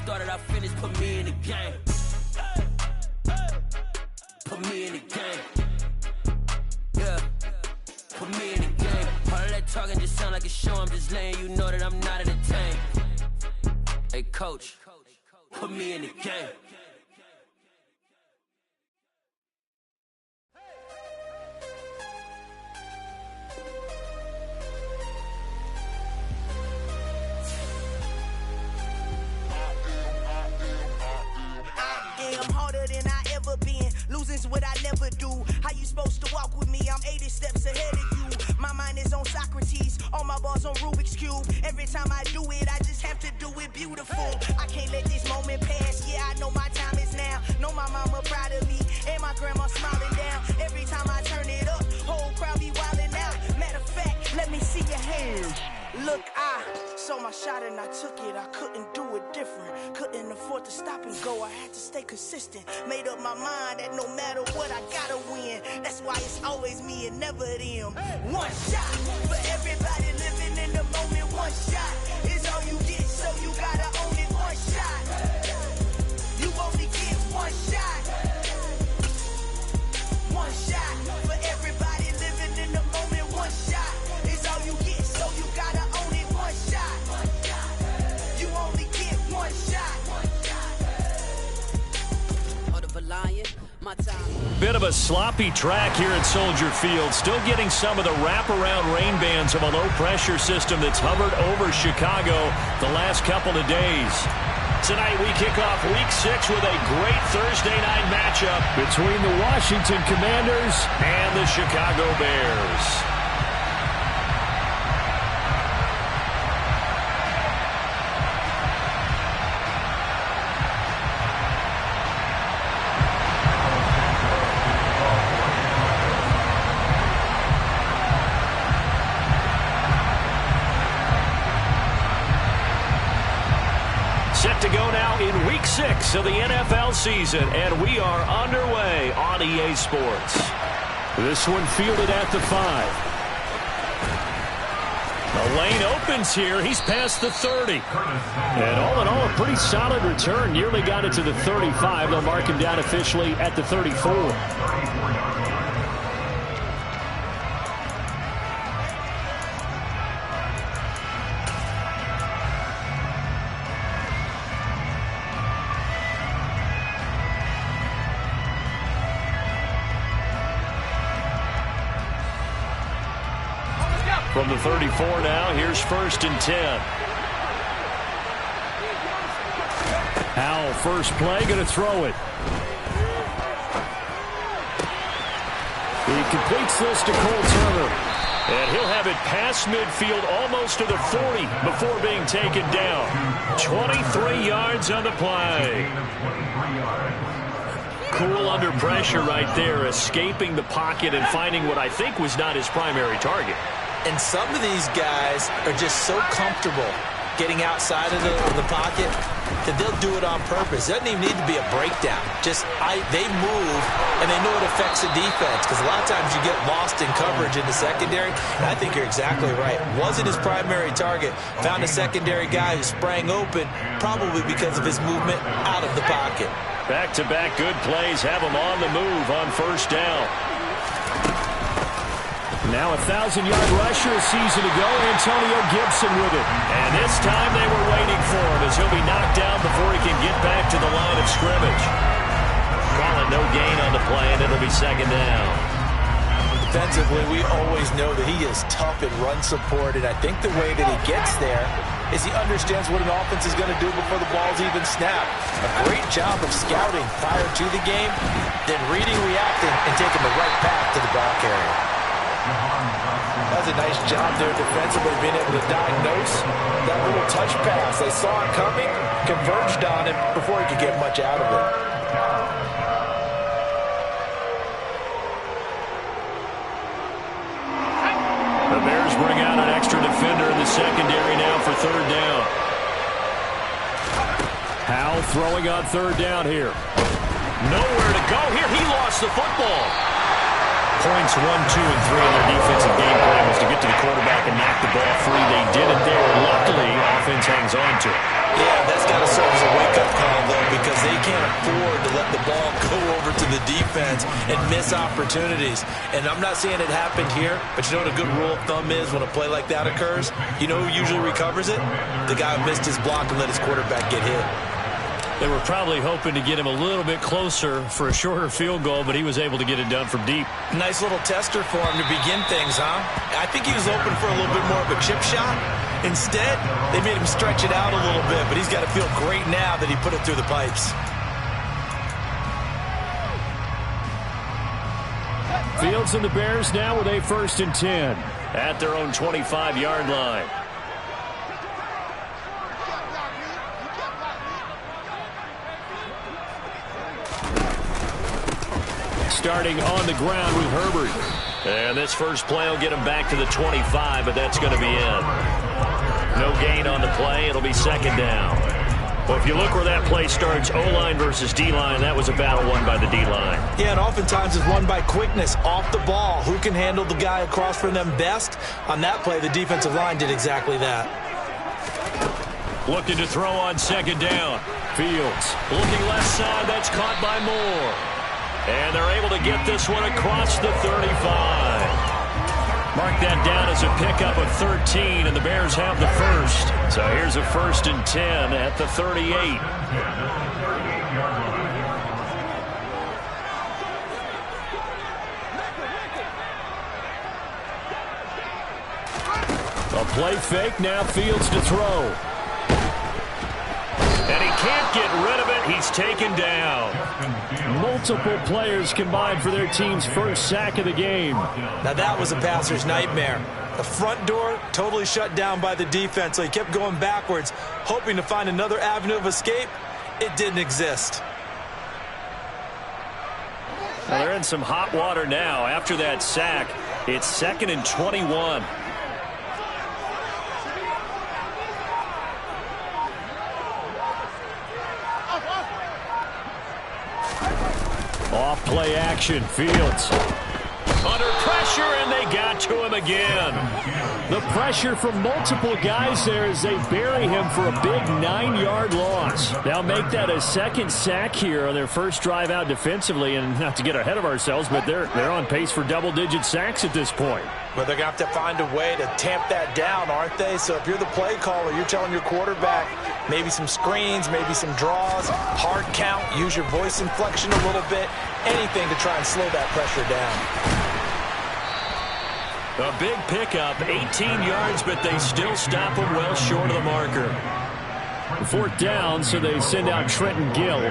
started, I finished, put me in the game. Put me in the game. Yeah. Put me in the game. All of that talking just sound like a show. I'm just letting you know that I'm not entertained. Hey, coach, put me in the game. I'm harder than I ever been. Losing's what I never do. How you supposed to walk with me? I'm 80 steps ahead of you. My mind is on Socrates. All my bars on Rubik's Cube. Every time I do it, I just have to do it beautiful. I can't let this moment pass. Yeah, I know my time is now. Know my mama proud of me. And my grandma smiling down. Every time I turn it up, whole crowd be wilding out. Matter of fact, let me see your hands. Look, I saw my shot and I took it. I couldn't do it different. Couldn't afford to stop and go. I had to stay consistent. Made up my mind that no matter what, I gotta win. That's why it's always me and never them. One shot for everybody living in the moment. One shot is all you get, so you gotta own it. One shot. You only get one shot. One shot for everybody living in the moment. One shot is all you get, so you gotta own it. One shot. You only get one shot. Bit of a sloppy track here at Soldier Field. Still getting some of the wraparound rain bands of a low-pressure system that's hovered over Chicago the last couple of days. Tonight we kick off Week 6 with a great Thursday night matchup between the Washington Commanders and the Chicago Bears. Set to go now in Week 6 of the NFL season, and we are underway on EA Sports. This one fielded at the 5. The lane opens here. He's past the 30. And all in all, a pretty solid return. Nearly got it to the 35. They'll mark him down officially at the 34. From the 34 now, here's 1st and 10. Howell, first play, going to throw it. He completes this to Cole Turner. And he'll have it past midfield almost to the 40 before being taken down. 23 yards on the play. Cool under pressure right there, escaping the pocket and finding what I think was not his primary target. And some of these guys are just so comfortable getting outside of the pocket that they'll do it on purpose. It doesn't even need to be a breakdown. They move, and they know it affects the defense, because a lot of times you get lost in coverage in the secondary. And I think you're exactly right. Wasn't his primary target. Found a secondary guy who sprang open, probably because of his movement out of the pocket. Back-to-back good plays have him on the move on 1st down. Now a 1,000-yard rusher a season ago, Antonio Gibson with it. And this time they were waiting for him as he'll be knocked down before he can get back to the line of scrimmage. Calling no gain on the play, and it'll be 2nd down. Defensively, we always know that he is tough in run support, and I think the way that he gets there is he understands what an offense is going to do before the ball's even snapped. A great job of scouting prior to the game, then reading, reacting, and taking the right path to the ball carrier. That was a nice job there defensively, being able to diagnose that little touch pass. They saw it coming, converged on him before he could get much out of it. The Bears bring out an extra defender in the secondary now for 3rd down. Howell throwing on 3rd down here. Nowhere to go here. He lost the football. Points 1, 2, and 3 in their defensive game plan was to get to the quarterback and knock the ball free. They did it there. Luckily, offense hangs on to it. Yeah, that's got to serve as a wake-up let the ball go over to the defense and miss opportunities. And I'm not saying it happened here, but you know what a good rule of thumb is when a play like that occurs? You know who usually recovers it? The guy who missed his block and let his quarterback get hit. They were probably hoping to get him a little bit closer for a shorter field goal, but he was able to get it done from deep. Nice little tester for him to begin things, huh? I think he was hoping for a little bit more of a chip shot. Instead, they made him stretch it out a little bit, but he's got to feel great now that he put it through the pipes. Fields and the Bears now with a 1st and 10 at their own 25-yard line. Starting on the ground with Herbert. And this first play will get him back to the 25, but that's going to be in. No gain on the play. It'll be 2nd down. Well, if you look where that play starts, O-line versus D-line, that was a battle won by the D-line. Yeah, and oftentimes it's won by quickness off the ball. Who can handle the guy across from them best? On that play, the defensive line did exactly that. Looking to throw on 2nd down. Fields looking left side. That's caught by Moore. And they're able to get this one across the 35. Mark that down as a pickup of 13, and the Bears have the first. So here's a 1st and 10 at the 38. A play fake, now Fields to throw. And he can't get rid of it. He's taken down. Multiple players combined for their team's first sack of the game. Now that was a passer's nightmare. The front door totally shut down by the defense, so he kept going backwards, hoping to find another avenue of escape. It didn't exist. Well, they're in some hot water now. After that sack, it's 2nd and 21. Off play action, Fields. Under pressure, and they got to him again. The pressure from multiple guys there as they bury him for a big 9-yard loss. They'll make that a 2nd sack here on their first drive out defensively, and not to get ahead of ourselves, but they're on pace for double-digit sacks at this point. But they're going to have to find a way to tamp that down, aren't they? So if you're the play caller, you're telling your quarterback maybe some screens, maybe some draws, hard count, use your voice inflection a little bit, anything to try and slow that pressure down. A big pickup, 18 yards, but they still stop him well short of the marker. 4th down, so they send out Trenton Gill.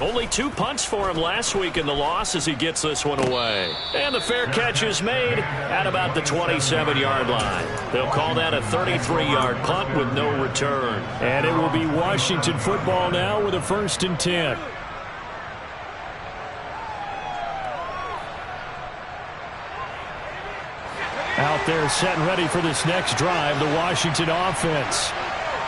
Only 2 punts for him last week in the loss as he gets this one away. And the fair catch is made at about the 27-yard line. They'll call that a 33-yard punt with no return. And it will be Washington football now with a 1st and 10. Out there set and ready for this next drive, the Washington offense.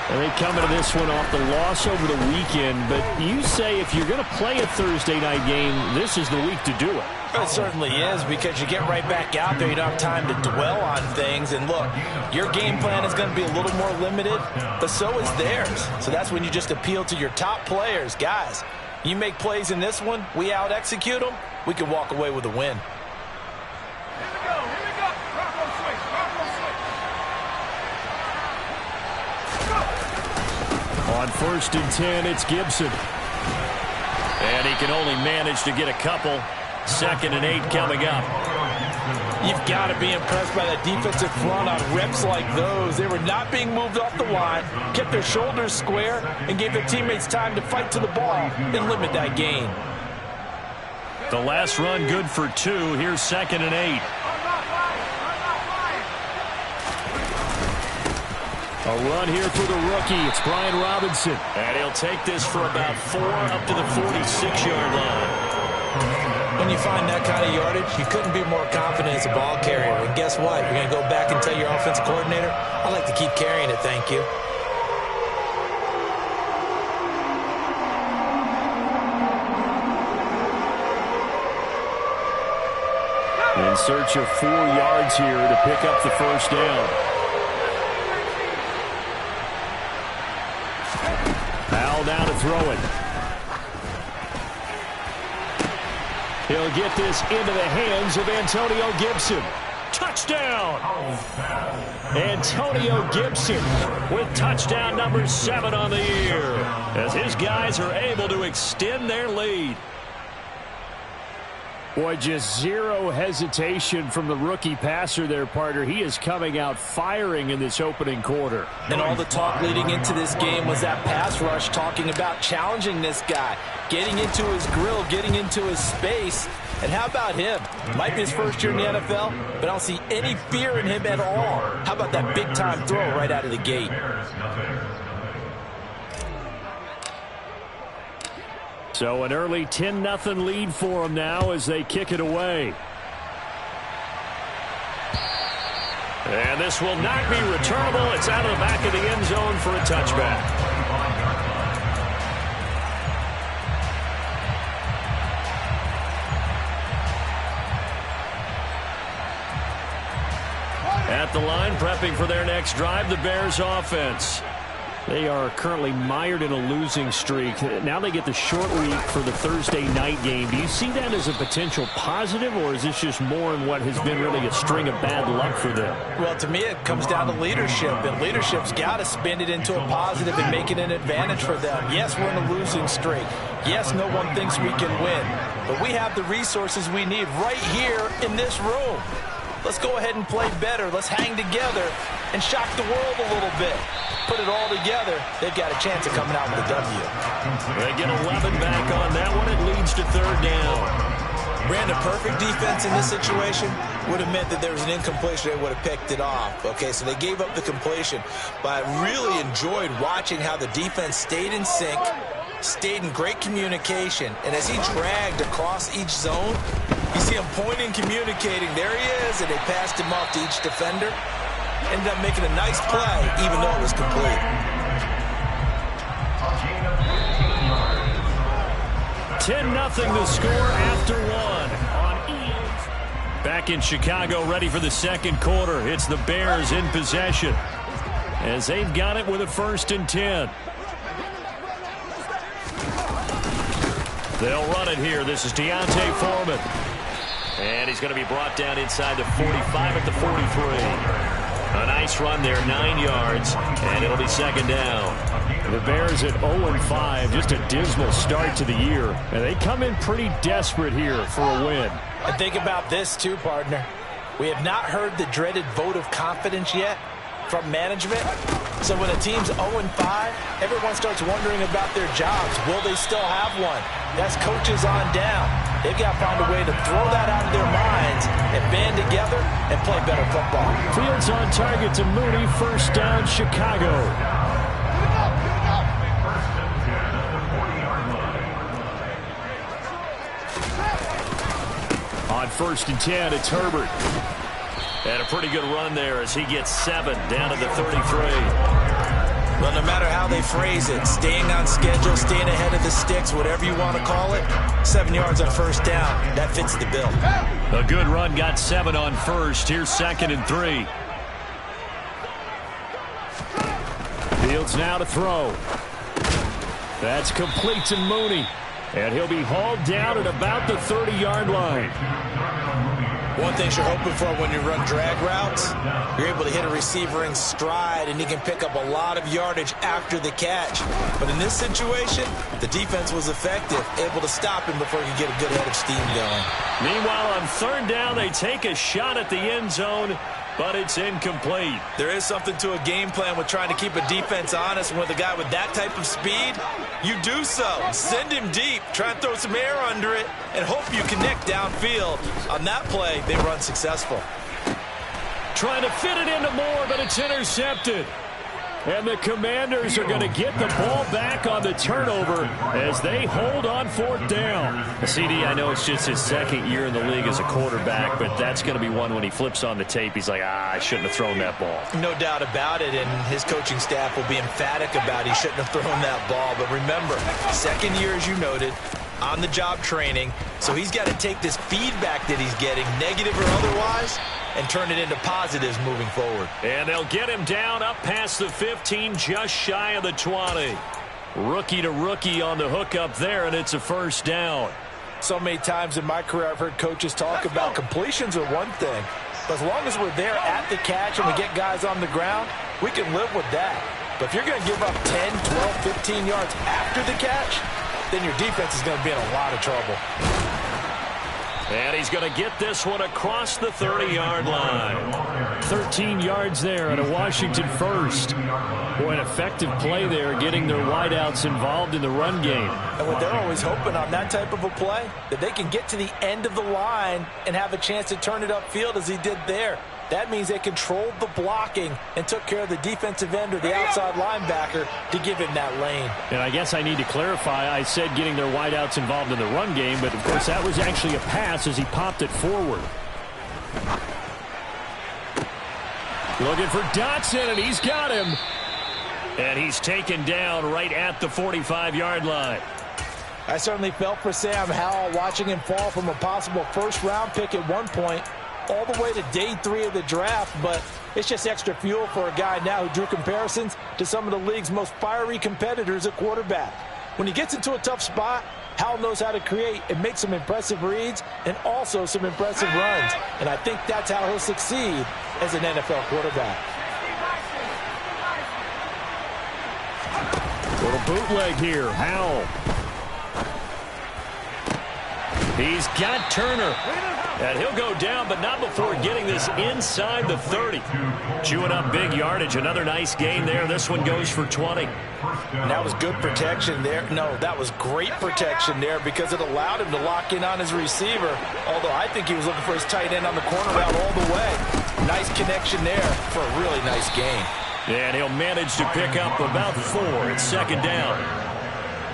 And they come into this one off the loss over the weekend. But you say if you're going to play a Thursday night game, this is the week to do it. It certainly is, because you get right back out there. You don't have time to dwell on things. And look, your game plan is going to be a little more limited, but so is theirs. So that's when you just appeal to your top players. Guys, you make plays in this one, we out-execute them, we can walk away with a win. On 1st and 10, it's Gibson. And he can only manage to get a couple. 2nd and 8 coming up. You've got to be impressed by that defensive front on reps like those. They were not being moved off the line, kept their shoulders square, and gave their teammates time to fight to the ball and limit that gain. The last run good for 2. Here's 2nd and 8. A run here for the rookie. It's Brian Robinson. And he'll take this for about 4 up to the 46-yard line. When you find that kind of yardage, you couldn't be more confident as a ball carrier. And guess what? You're going to go back and tell your offensive coordinator, I'd like to keep carrying it, thank you. search of 4 yards here to pick up the first down. Powell now to throw it. He'll get this into the hands of Antonio Gibson. Touchdown! Antonio Gibson with touchdown number 7 on the year, as his guys are able to extend their lead. Boy, just zero hesitation from the rookie passer there, partner. He is coming out firing in this opening quarter. And all the talk leading into this game was that pass rush, talking about challenging this guy, getting into his grill, getting into his space. And how about him? Might be his first year in the NFL, but I don't see any fear in him at all. How about that big-time throw right out of the gate? So an early 10-0 lead for them now as they kick it away. And this will not be returnable. It's out of the back of the end zone for a touchback. At the line, prepping for their next drive, the Bears offense. They are currently mired in a losing streak. Now they get the short week for the Thursday night game. Do you see that as a potential positive, or is this just more in what has been really a string of bad luck for them? Well, to me, it comes down to leadership, and leadership's got to spin it into a positive and make it an advantage for them. Yes, we're in a losing streak. Yes, no one thinks we can win, but we have the resources we need right here in this room. Let's go ahead and play better. Let's hang together and shock the world a little bit. Put it all together, they've got a chance of coming out with a W. They get 11 back on that one. It leads to 3rd down. Brandon, perfect defense in this situation would have meant that there was an incompletion. They would have picked it off. Okay, so they gave up the completion. But I really enjoyed watching how the defense stayed in sync, stayed in great communication. And as he dragged across each zone, you see him pointing, communicating. There he is, and they passed him off to each defender. Ended up making a nice play, even though it was complete. 10-0 the score after 1. Back in Chicago, ready for the second quarter. It's the Bears in possession, as they've got it with a 1st and 10. They'll run it here. This is D'Onta Foreman. And he's going to be brought down inside the 45 at the 43. A nice run there, 9 yards, and it'll be 2nd down. The Bears at 0-5, just a dismal start to the year. And they come in pretty desperate here for a win. And think about this too, partner. We have not heard the dreaded vote of confidence yet from management. So when a team's 0-5, everyone starts wondering about their jobs. Will they still have one? That's coaches on down. They've got to find a way to throw that out of their minds and band together and play better football. Fields on target to Mooney. 1st down, Chicago. On 1st and 10, it's Herbert. And a pretty good run there as he gets 7 down to the 33. Well, no matter how they phrase it, staying on schedule, staying ahead of the sticks, whatever you want to call it, 7 yards on 1st down, that fits the bill. A good run, got 7 on 1st. Here's 2nd and 3. Fields now to throw. That's complete to Mooney. And he'll be hauled down at about the 30-yard line. One thing you're hoping for when you run drag routes, you're able to hit a receiver in stride, and he can pick up a lot of yardage after the catch. But in this situation, the defense was effective, able to stop him before he could get a good head of steam going. Meanwhile, on 3rd down, they take a shot at the end zone, but it's incomplete. There is something to a game plan with trying to keep a defense honest. With a guy with that type of speed, you do so. Send him deep, try and throw some air under it, and hope you connect downfield. On that play, they run successful. Trying to fit it into Moore, but it's intercepted. And the Commanders are going to get the ball back on the turnover as they hold on 4th down. CD, I know it's just his 2nd year in the league as a quarterback, but that's going to be one when he flips on the tape. He's like, I shouldn't have thrown that ball. No doubt about it, and his coaching staff will be emphatic about he shouldn't have thrown that ball. But remember, 2nd year, as you noted, on-the-job training, so he's got to take this feedback that he's getting, negative or otherwise, and turn it into positives moving forward. And they'll get him down up past the 15, just shy of the 20. Rookie to rookie on the hook up there, and it's a first down. So many times in my career I've heard coaches talk about completions are one thing, but as long as we're there at the catch and we get guys on the ground, we can live with that. But if you're going to give up 10, 12, 15 yards after the catch, then your defense is going to be in a lot of trouble. And he's going to get this one across the 30-yard line. 13 yards there and a Washington first. Boy, an effective play there, getting their wideouts involved in the run game. And what they're always hoping on that type of a play, that they can get to the end of the line and have a chance to turn it upfield as he did there. That means they controlled the blocking and took care of the defensive end or the outside linebacker to give him that lane. And I guess I need to clarify, I said getting their wideouts involved in the run game, but of course that was actually a pass as he popped it forward. Looking for Dotson, and he's got him. And he's taken down right at the 45-yard line. I certainly felt for Sam Howell watching him fall from a possible first-round pick at one point all the way to day 3 of the draft, but it's just extra fuel for a guy now who drew comparisons to some of the league's most fiery competitors at quarterback. When he gets into a tough spot, Howell knows how to create and make some impressive reads and also some impressive runs, and I think that's how he'll succeed as an NFL quarterback. Little bootleg here, Howell. He's got Turner. And he'll go down, but not before getting this inside the 30. Chewing up big yardage. Another nice gain there. This one goes for 20. And that was good protection there. No, that was great protection there because it allowed him to lock in on his receiver. Although I think he was looking for his tight end on the corner route all the way. Nice connection there for a really nice gain. And he'll manage to pick up about 4. It's second down.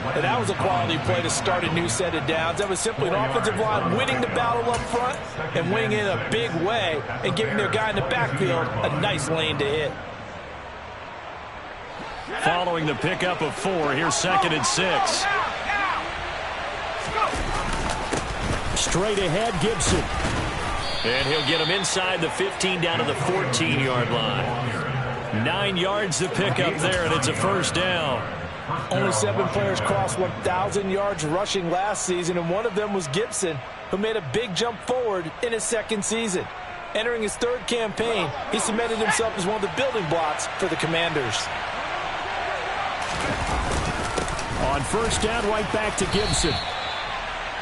And that was a quality play to start a new set of downs. That was simply an offensive line winning the battle up front and winning in a big way and giving their guy in the backfield a nice lane to hit. Following the pickup of 4, here's 2nd and 6. Straight ahead, Gibson. And he'll get him inside the 15 down to the 14-yard line. 9 yards to pick up there, and it's a first down. Only 7 players crossed 1,000 yards rushing last season, and one of them was Gibson, who made a big jump forward in his 2nd season. Entering his 3rd campaign, he cemented himself as one of the building blocks for the Commanders. On first down, right back to Gibson.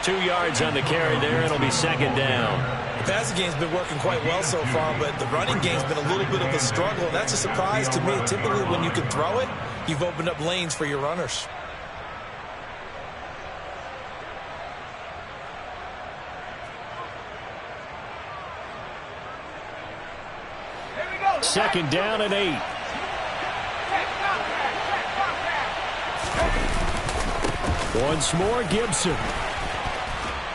2 yards on the carry there. It'll be second down. The passing game's been working quite well so far, but the running game's been a little bit of a struggle, and that's a surprise to me. Typically, when you can throw it, you've opened up lanes for your runners. Second down and 8. Once more, Gibson.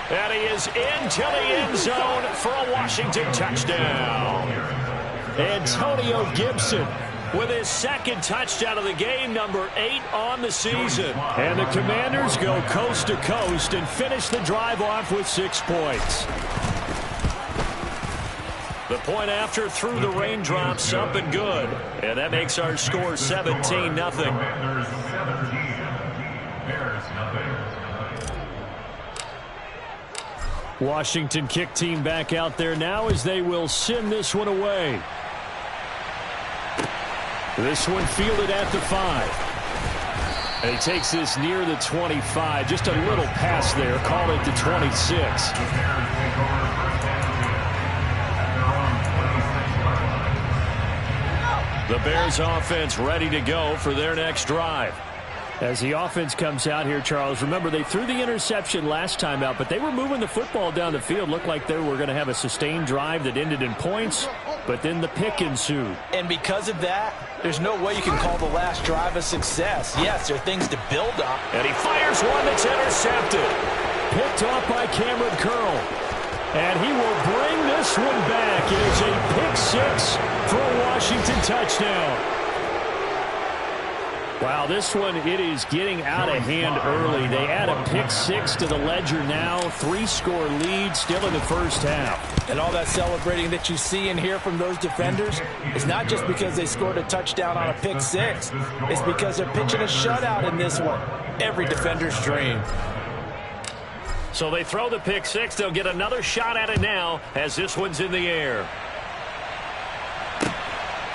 And he is into the end zone for a Washington touchdown. Antonio Gibson with his 2nd touchdown of the game, number 8 on the season. And the Commanders go coast to coast and finish the drive off with 6 points. The point after through the raindrops up and good. And that makes our score 17-0. Washington kick team back out there now as they will send this one away. This one fielded at the 5. And he takes this near the 25. Just a little pass there. Call it the 26. The Bears offense ready to go for their next drive. As the offense comes out here, Charles, remember they threw the interception last time out, but they were moving the football down the field. Looked like they were going to have a sustained drive that ended in points, but then the pick ensued. And because of that, there's no way you can call the last drive a success. Yes, there are things to build up. And he fires one that's intercepted. Picked off by Cameron Curl. And he will bring this one back. It is a pick 6 for a Washington touchdown. Wow, this one, it is getting out of hand early. They add a pick six to the ledger now. 3-score lead still in the first half. And all that celebrating that you see and hear from those defenders is not just because they scored a touchdown on a pick six. It's because they're pitching a shutout in this one. Every defender's dream. So they throw the pick six. They'll get another shot at it now as this one's in the air.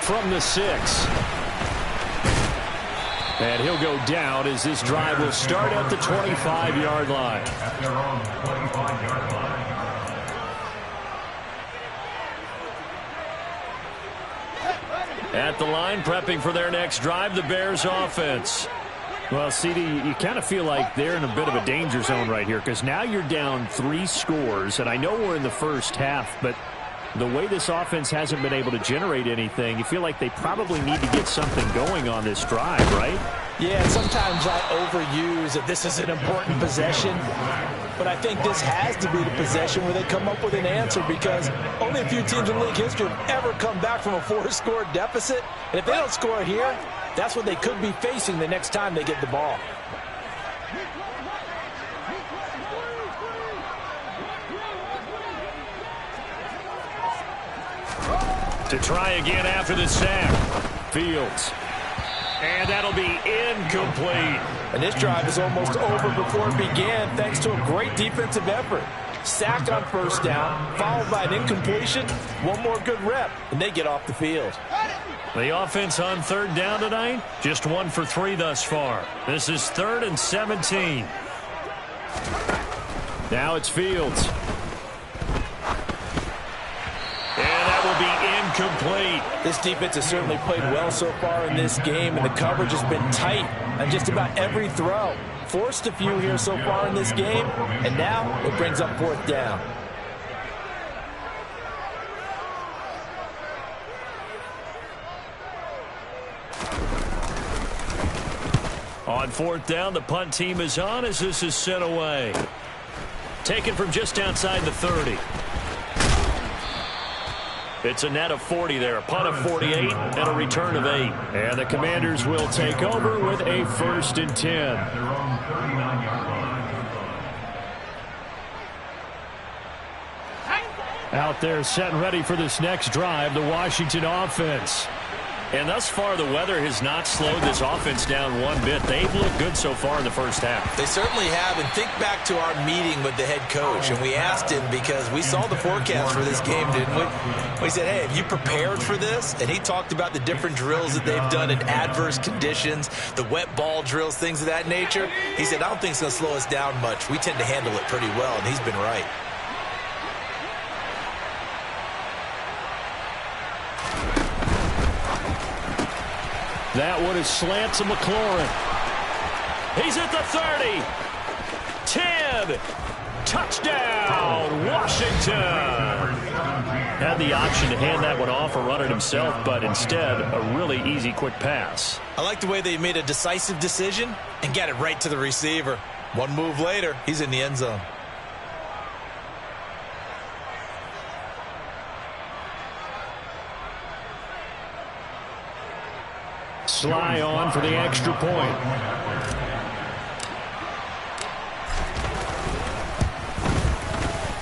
From the 6. And he'll go down as this drive will start at the 25-yard line. At the line, prepping for their next drive, the Bears offense. Well, CD, you kind of feel like they're in a bit of a danger zone right here because now you're down 3 scores, and I know we're in the first half, but the way this offense hasn't been able to generate anything, you feel like they probably need to get something going on this drive, right? Yeah, sometimes I overuse that this is an important possession, but I think this has to be the possession where they come up with an answer because only a few teams in league history have ever come back from a 4-score deficit, and if they don't score here, that's what they could be facing the next time they get the ball. To try again after the sack. Fields. And that'll be incomplete. And this drive is almost over before it began thanks to a great defensive effort. Sack on first down, followed by an incompletion. One more good rep, and they get off the field. The offense on 3rd down tonight, just 1 for 3 thus far. This is 3rd and 17. Now it's Fields. And that will be incomplete. This defense has certainly played well so far in this game, and the coverage has been tight on just about every throw. Forced a few here so far in this game, and now it brings up 4th down. On 4th down, the punt team is on as this is sent away. Taken from just outside the 30. It's a net of 40 there, a punt of 48, and a return of 8. And the Commanders will take over with a 1st and 10. Out there set and ready for this next drive, the Washington offense. And thus far, the weather has not slowed this offense down one bit. They've looked good so far in the first half. They certainly have, and think back to our meeting with the head coach, and we asked him because we saw the forecast for this game, didn't we? We said, hey, have you prepared for this? And he talked about the different drills that they've done in adverse conditions, the wet ball drills, things of that nature. He said, I don't think it's going to slow us down much. We tend to handle it pretty well, and he's been right. That one is slant to McLaurin. He's at the 30. 10. Touchdown, Washington. Had the option to hand that one off or run it himself, but instead, a really easy, quick pass. I like the way they made a decisive decision and got it right to the receiver. One move later, he's in the end zone. Sly on for the extra point.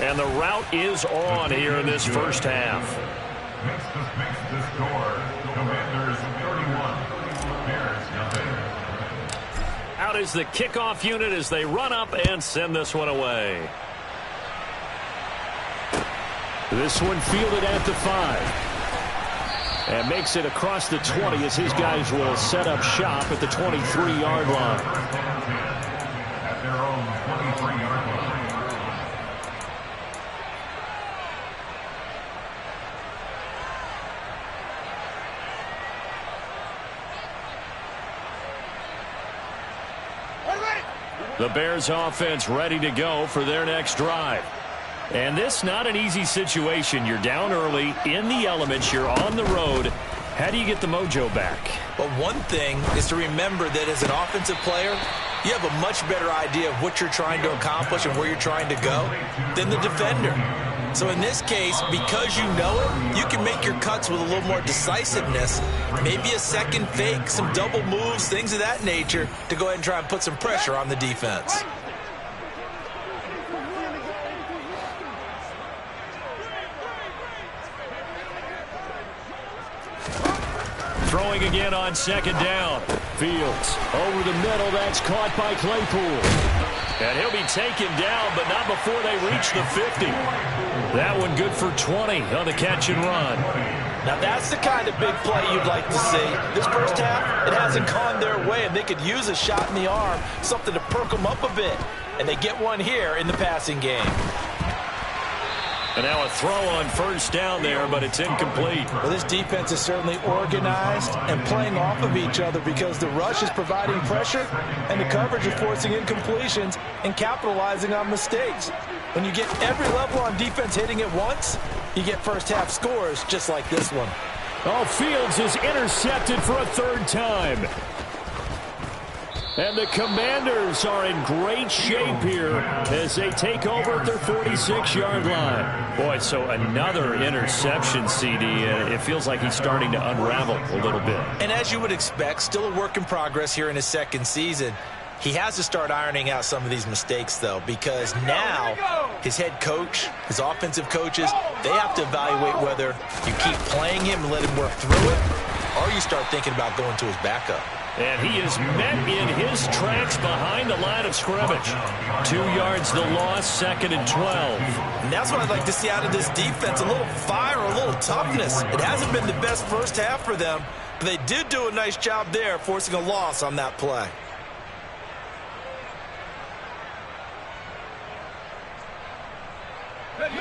And the route is on here in this first half. Makes the score. Commanders 31. Bears nothing. Out is the kickoff unit as they run up and send this one away. This one fielded at the 5. And makes it across the 20 as his guys will set up shop at the 23-yard line. At their own 23-yard line. The Bears offense ready to go for their next drive. And this not an easy situation. You're down early in the elements. You're on the road. How do you get the mojo back? Well, one thing is to remember that as an offensive player, you have a much better idea of what you're trying to accomplish and where you're trying to go than the defender. So in this case, because you know it, you can make your cuts with a little more decisiveness, maybe a second fake, some double moves, things of that nature, to go ahead and try and put some pressure on the defense. Throwing again on second down. Fields over the middle. That's caught by Claypool. And he'll be taken down, but not before they reach the 50. That one good for 20 on the catch and run. Now that's the kind of big play you'd like to see. This first half, it hasn't gone their way, and they could use a shot in the arm, something to perk them up a bit. And they get one here in the passing game. And now a throw on first down there, but it's incomplete. Well, this defense is certainly organized and playing off of each other because the rush is providing pressure and the coverage is forcing incompletions and capitalizing on mistakes. When you get every level on defense hitting at once, you get first half scores just like this one. Oh, Fields is intercepted for a third time. And the Commanders are in great shape here as they take over at their 46-yard line. Boy, so another interception, CD. It feels like he's starting to unravel a little bit. And as you would expect, still a work in progress here in his second season. He has to start ironing out some of these mistakes, though, because now his head coach, his offensive coaches, they have to evaluate whether you keep playing him and let him work through it, or you start thinking about going to his backup. And he is met in his tracks behind the line of scrimmage. 2 yards the loss, second and 12. And that's what I'd like to see out of this defense, a little fire, a little toughness. It hasn't been the best first half for them, but they did do a nice job there, forcing a loss on that play.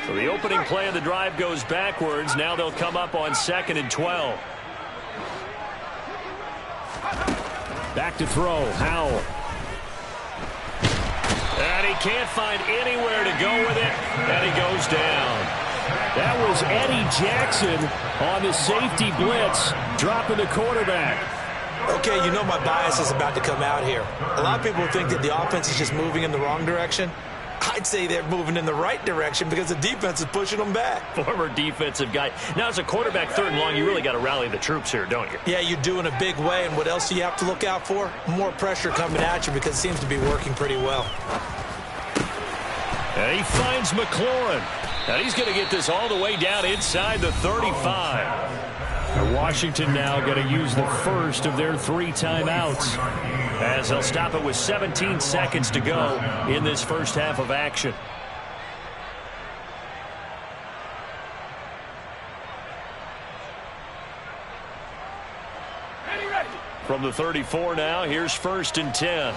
So the opening play of the drive goes backwards. Now they'll come up on second and 12. Back to throw, Howell. And he can't find anywhere to go with it, and he goes down. That was Eddie Jackson on the safety blitz, dropping the quarterback. Okay, you know my bias is about to come out here. A lot of people think that the offense is just moving in the wrong direction. I'd say they're moving in the right direction because the defense is pushing them back. Former defensive guy. Now, as a quarterback, third and long, you really got to rally the troops here, don't you? Yeah, you do in a big way. And what else do you have to look out for? More pressure coming at you because it seems to be working pretty well. And he finds McLaurin. And he's going to get this all the way down inside the 35. And Washington now going to use the first of their 3 timeouts, as they'll stop it with 17 seconds to go in this first half of action. From the 34 now, here's first and 10.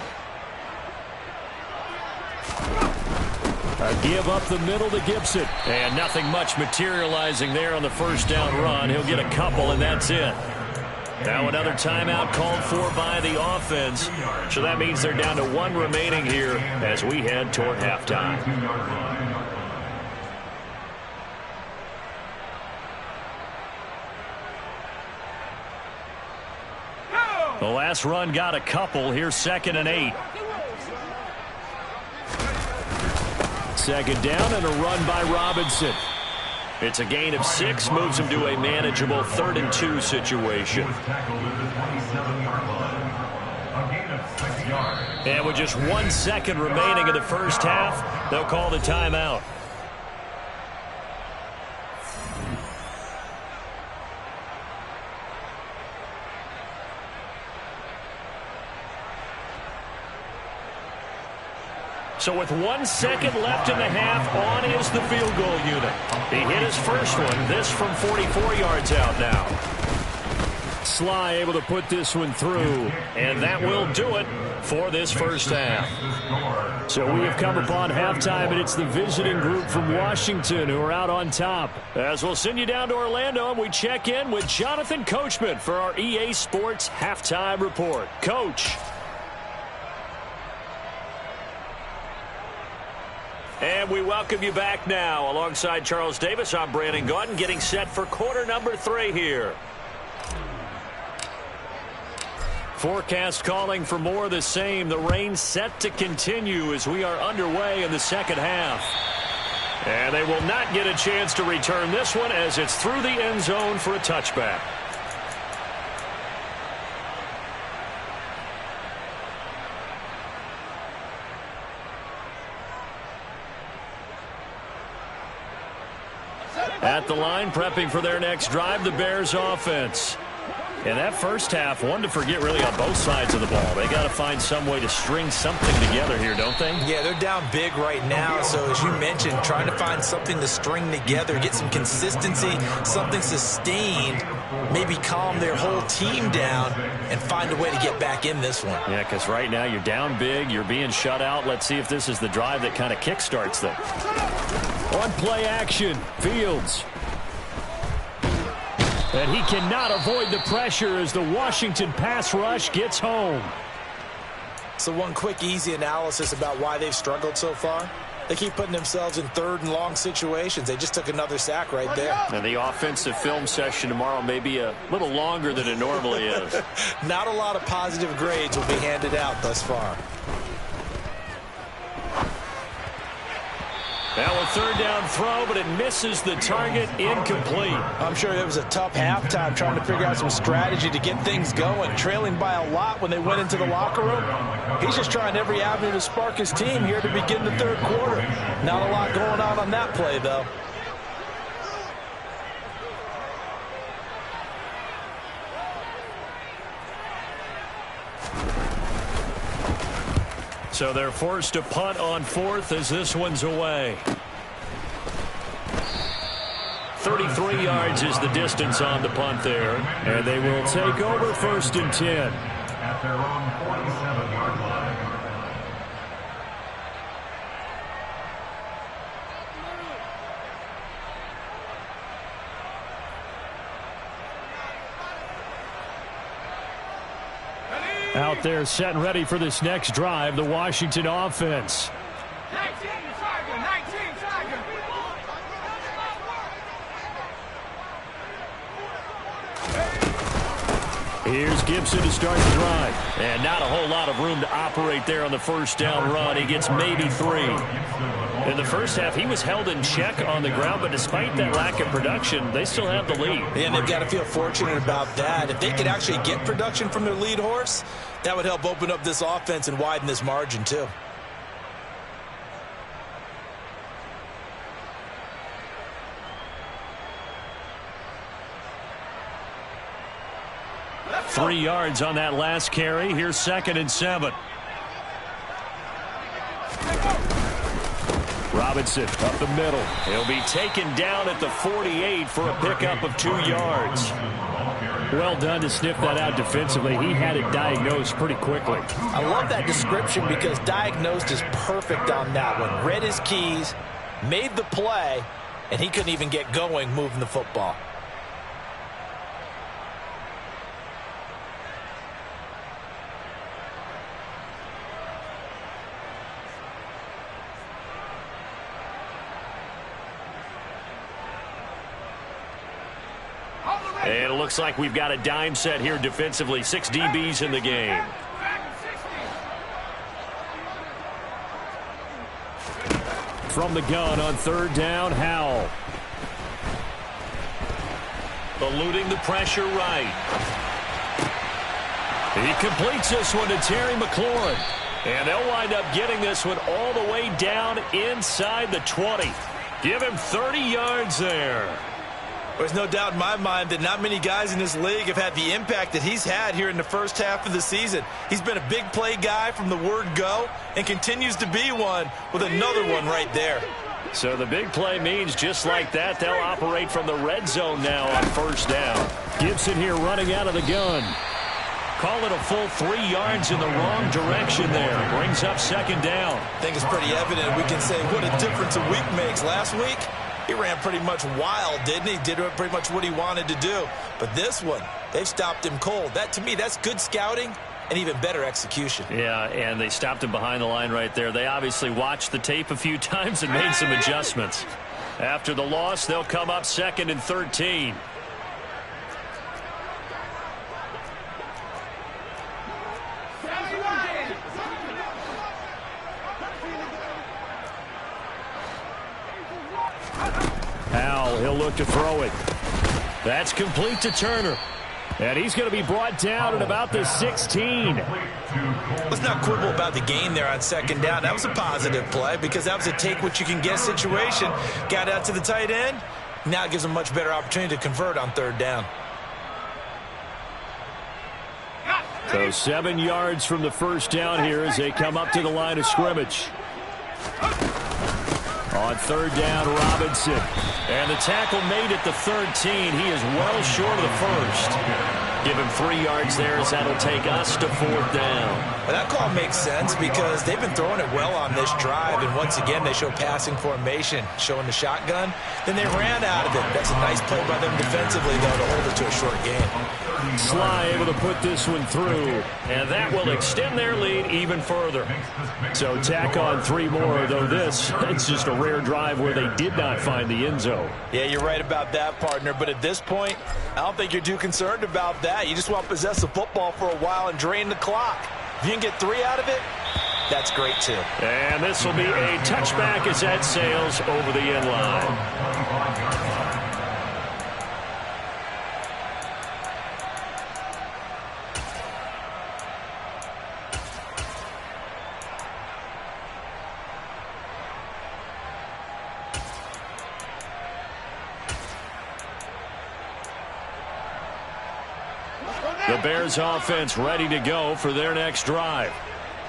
A give up the middle to Gibson. And nothing much materializing there on the first down run. He'll get a couple, and that's it. Now another timeout called for by the offense. So that means they're down to 1 remaining here as we head toward halftime. The last run got a couple. Here's second and 8. Second down and a run by Robinson. It's a gain of 6, moves him to a manageable 3rd and 2 situation. And with just 1 second remaining in the first half, they'll call the timeout. So with 1 second left in the half, on is the field goal unit. He hit his first one, this from 44 yards out now. Sly able to put this one through, and that will do it for this first half. So we have come upon halftime, and it's the visiting group from Washington who are out on top. As we'll send you down to Orlando, and we check in with Jonathan Coachman for our EA Sports Halftime Report. Coach. And we welcome you back now. Alongside Charles Davis, I'm Brandon Gaudin, getting set for quarter number 3 here. Forecast calling for more of the same. The rain set to continue as we are underway in the second half. And they will not get a chance to return this one as it's through the end zone for a touchback. At the line, prepping for their next drive, the Bears offense. And that first half, one to forget really on both sides of the ball. They got to find some way to string something together here, don't they? Yeah, they're down big right now. So as you mentioned, trying to find something to string together, get some consistency, something sustained, maybe calm their whole team down and find a way to get back in this one. Yeah, because right now you're down big, you're being shut out. Let's see if this is the drive that kind of kickstarts them. On play action, Fields. And he cannot avoid the pressure as the Washington pass rush gets home. So one quick, easy analysis about why they've struggled so far. They keep putting themselves in third and long situations. They just took another sack right there. And the offensive film session tomorrow may be a little longer than it normally is. Not a lot of positive grades will be handed out thus far. Now a third down throw, but it misses the target, incomplete. I'm sure it was a tough halftime trying to figure out some strategy to get things going. Trailing by a lot when they went into the locker room. He's just trying every avenue to spark his team here to begin the third quarter. Not a lot going on that play, though. So they're forced to punt on fourth as this one's away. 33 yards is the distance on the punt there. And they will take over 1st and 10. At their own 47-yard line. Out there set and ready for this next drive, the Washington offense. 19 Tiger. Here's Gibson to start the drive. And not a whole lot of room to operate there on the first down run. He gets maybe 3. In the first half, he was held in check on the ground, but despite that lack of production, they still have the lead. And they've got to feel fortunate about that. If they could actually get production from their lead horse, that would help open up this offense and widen this margin, too. Three yards on that last carry. Here's 2nd and 7. Robinson up the middle. He'll be taken down at the 48 for a pickup of 2 yards. Well done to sniff that out defensively. He had it diagnosed pretty quickly. I love that description because diagnosed is perfect on that one. Read his keys, made the play, and he couldn't even get going moving the football. And it looks like we've got a dime set here defensively. 6 DBs in the game. From the gun on 3rd down, Howell. Eluding the pressure right. He completes this one to Terry McLaurin. And they'll wind up getting this one all the way down inside the 20. Give him 30 yards there. There's no doubt in my mind that not many guys in this league have had the impact that he's had here in the first half of the season. He's been a big play guy from the word go and continues to be one with another one right there. So the big play means just like that, they'll operate from the red zone now on 1st down. Gibson here running out of the gun. Call it a full 3 yards in the wrong direction there. Brings up 2nd down. I think it's pretty evident. We can say what a difference a week makes. Last week, he ran pretty much wild, didn't he? Did pretty much what he wanted to do. But this one, they've stopped him cold. That, to me, that's good scouting and even better execution. Yeah, and they stopped him behind the line right there. They obviously watched the tape a few times and made some adjustments. After the loss, they'll come up 2nd and 13. He'll look to throw it. That's complete to Turner. And he's going to be brought down at about the 16. Let's not quibble about the gain there on second down. That was a positive play because that was a take-what-you-can-get situation. Got out to the tight end. Now it gives him a much better opportunity to convert on third down. So 7 yards from the first down here as they come up to the line of scrimmage. On third down, Robinson. And the tackle made at the 13. He is well short of the first. Give him 3 yards there as that'll take us to fourth down. Well, that call makes sense because they've been throwing it well on this drive. And once again, they show passing formation, showing the shotgun. Then they ran out of it. That's a nice play by them defensively, though, to hold it to a short gain. Sly able to put this one through, and that will extend their lead even further. So tack on 3 more, though it's just a rare drive where they did not find the end zone. Yeah, you're right about that, partner. But at this point, I don't think you're too concerned about that. You just want to possess the football for a while and drain the clock. If you can get 3 out of it, that's great, too. And this will be a touchback as that sails over the end line. The Bears offense ready to go for their next drive.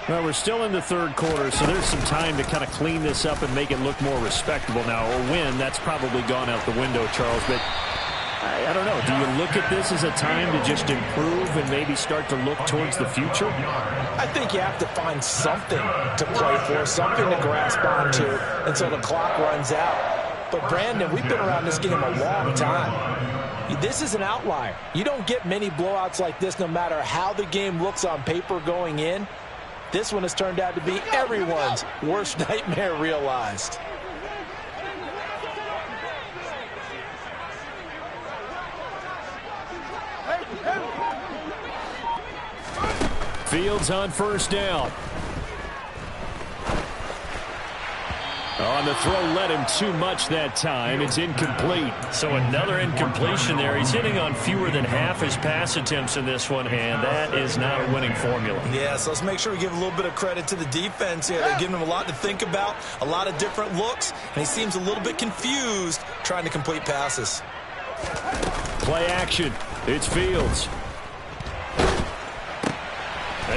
Well, we're still in the third quarter, so there's some time to kind of clean this up and make it look more respectable now. Or win, that's probably gone out the window, Charles. But I don't know. Do you look at this as a time to just improve and maybe start to look towards the future? I think you have to find something to play for, something to grasp onto until the clock runs out. But, Brandon, we've been around this game a long time. This is an outlier. You don't get many blowouts like this no matter how the game looks on paper going in. This one has turned out to be everyone's worst nightmare realized. Fields on first down. On the throw, led him too much that time. It's incomplete. So another incompletion there. He's hitting on fewer than half his pass attempts in this one, and that is not a winning formula. Yeah, so let's make sure we give a little bit of credit to the defense here. They're giving him a lot to think about, a lot of different looks, and he seems a little bit confused trying to complete passes. Play action. It's Fields.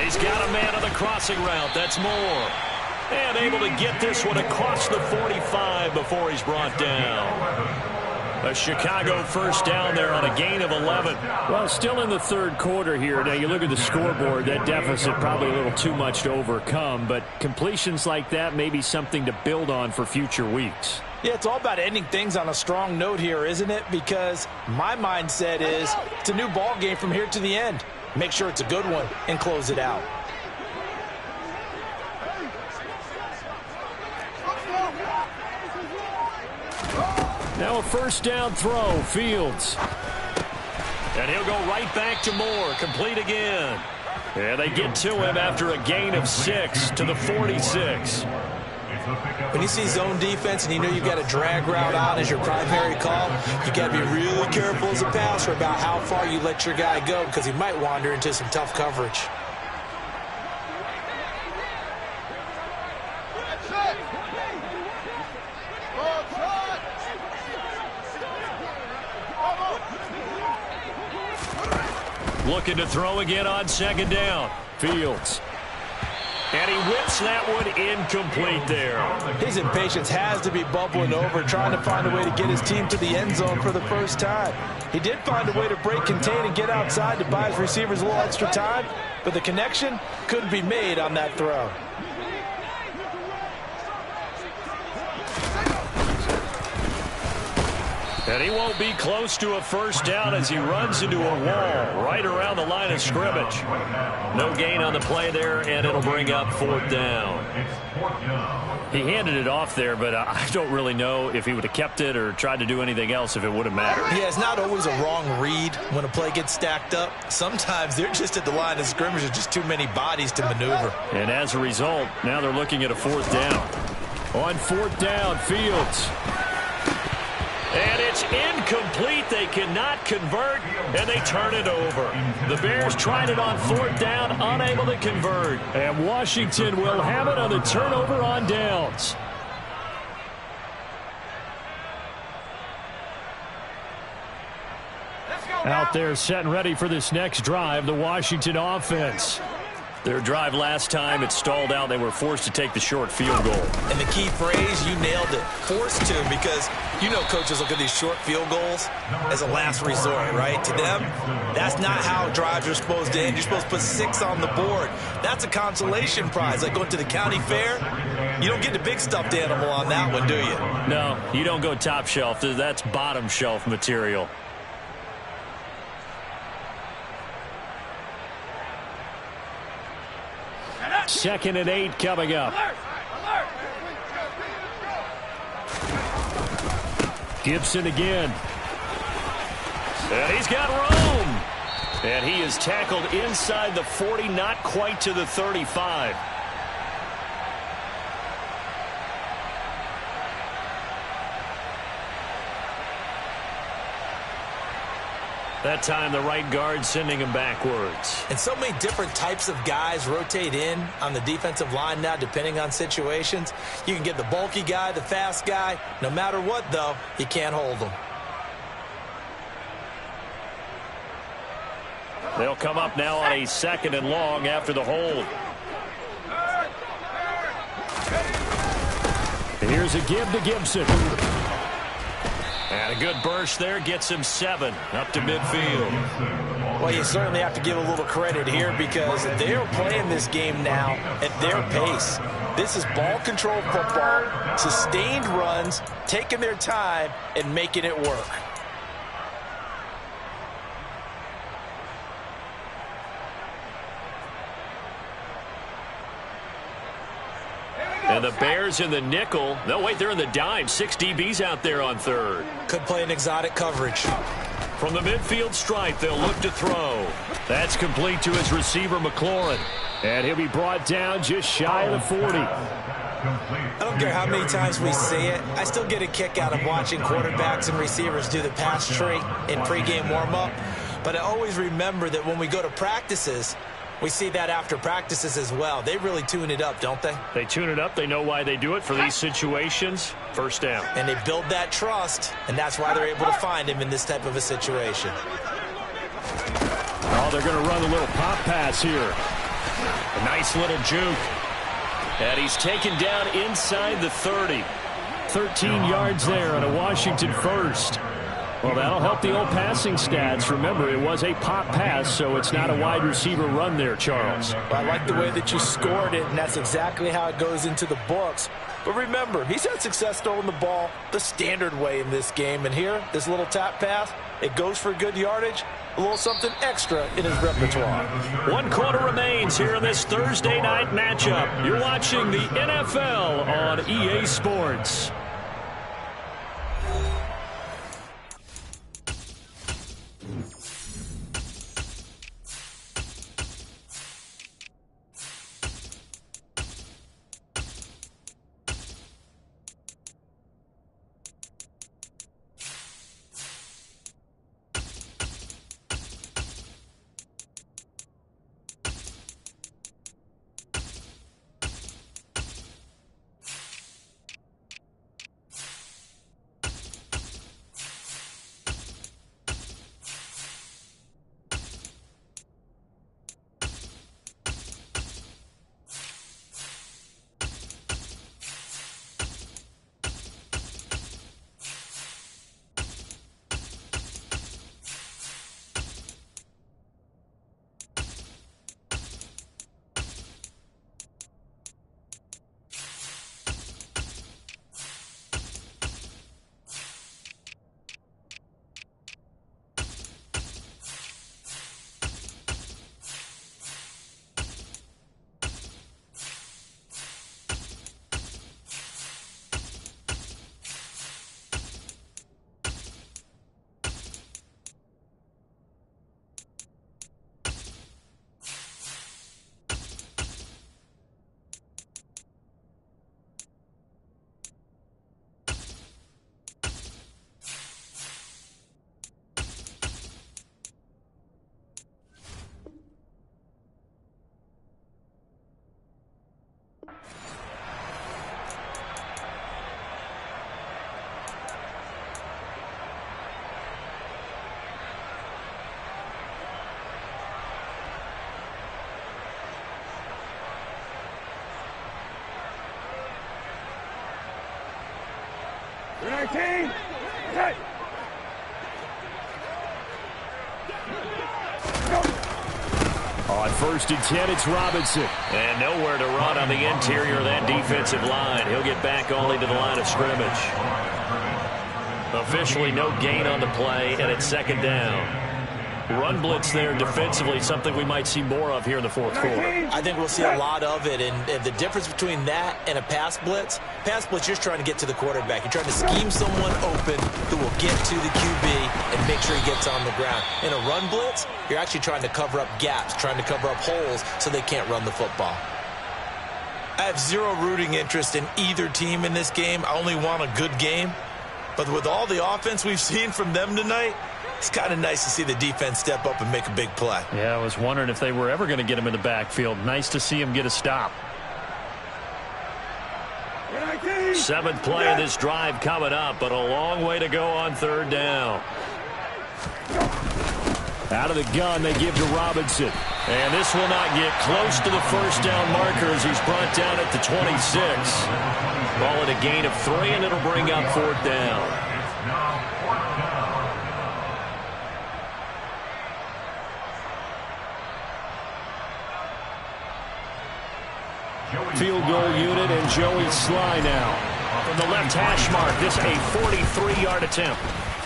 He's got a man on the crossing route. That's Moore. And able to get this one across the 45 before he's brought down. A Chicago first down there on a gain of 11. Well, still in the third quarter here. Now, you look at the scoreboard, that deficit probably a little too much to overcome. But completions like that may be something to build on for future weeks. Yeah, it's all about ending things on a strong note here, isn't it? Because my mindset is it's a new ball game from here to the end. Make sure it's a good one and close it out. Now a first down throw, Fields. And he'll go right back to Moore, complete again. And they get to him after a gain of 6 to the 46. When you see zone defense and you know you've got a drag route on as your primary call, you got to be really careful as a passer about how far you let your guy go because he might wander into some tough coverage. Looking to throw again on second down. Fields. And he whips that one incomplete there. His impatience has to be bubbling over, trying to find a way to get his team to the end zone for the first time. He did find a way to break, contain, and get outside to buy his receivers a little extra time, but the connection couldn't be made on that throw. And he won't be close to a first down as he runs into a wall right around the line of scrimmage. No gain on the play there, and it'll bring up fourth down. He handed it off there, but I don't really know if he would have kept it or tried to do anything else if it would have mattered. Yeah, it's not always a wrong read when a play gets stacked up. Sometimes they're just at the line of scrimmage with just too many bodies to maneuver. And as a result, now they're looking at a fourth down. On fourth down, Fields. And it's incomplete. They cannot convert, and they turn it over. The Bears tried it on 4th down, unable to convert. And Washington will have it on the turnover on downs. Out there set and ready for this next drive, the Washington offense. Their drive last time, it stalled out. They were forced to take the short field goal. And the key phrase, you nailed it, forced to, because you know coaches look at these short field goals as a last resort, right? To them, that's not how drives are supposed to end. You're supposed to put 6 on the board. That's a consolation prize. Like going to the county fair, you don't get the big stuffed animal on that one, do you? No, you don't go top shelf. That's bottom shelf material. Second and 8 coming up. Gibson again. And he's got room. And he is tackled inside the 40, not quite to the 35. That time, the right guard sending him backwards. And so many different types of guys rotate in on the defensive line now, depending on situations. You can get the bulky guy, the fast guy. No matter what, though, you can't hold them. They'll come up now on a 2nd and long after the hold. Here's a give to Gibson. And a good burst there gets him 7 up to midfield. Well, you certainly have to give a little credit here because they're playing this game now at their pace. This is ball control football, sustained runs, taking their time and making it work. And the Bears in the nickel. No, wait, they're in the dime. 6 DBs out there on 3rd. Could play an exotic coverage. From the midfield stripe, they'll look to throw. That's complete to his receiver, McLaurin. And he'll be brought down just shy of the 40. I don't care how many times we see it. I still get a kick out of watching quarterbacks and receivers do the pass tree in pregame warm-up. But I always remember that when we go to practices, we see that after practices as well. They really tune it up, don't they? They tune it up. They know why they do it for these situations. First down. And they build that trust, and that's why they're able to find him in this type of a situation. Oh, they're going to run a little pop pass here. A nice little juke. And he's taken down inside the 30. 13 yards there on a Washington first. Well, that'll help the old passing stats. Remember, it was a pop pass, so it's not a wide receiver run there, Charles. I like the way that you scored it, and that's exactly how it goes into the books. But remember, he's had success throwing the ball the standard way in this game. And here, this little tap pass, it goes for good yardage, a little something extra in his repertoire. 1 quarter remains here in this Thursday night matchup. You're watching the NFL on EA Sports. 19. Hit. On 1st and 10, it's Robinson. And nowhere to run on the interior of that defensive line. He'll get back only to the line of scrimmage. Officially no gain on the play, and it's 2nd down. Run blitz there defensively, something we might see more of here in the 4th quarter. I think we'll see a lot of it, and the difference between that and a pass blitz, you're just trying to get to the quarterback. You're trying to scheme someone open who will get to the QB and make sure he gets on the ground. In a run blitz, you're actually trying to cover up gaps, trying to cover up holes so they can't run the football. I have zero rooting interest in either team in this game. I only want a good game. But with all the offense we've seen from them tonight, it's kind of nice to see the defense step up and make a big play. Yeah, I was wondering if they were ever going to get him in the backfield. Nice to see him get a stop. 7th play of this drive coming up, but a long way to go on 3rd down. Out of the gun, they give to Robinson. And this will not get close to the 1st down marker as he's brought down at the 26. Ball at a gain of 3, and it'll bring up 4th down. Field goal unit and Joey Sly now. From the left hash mark, this a 43-yard attempt.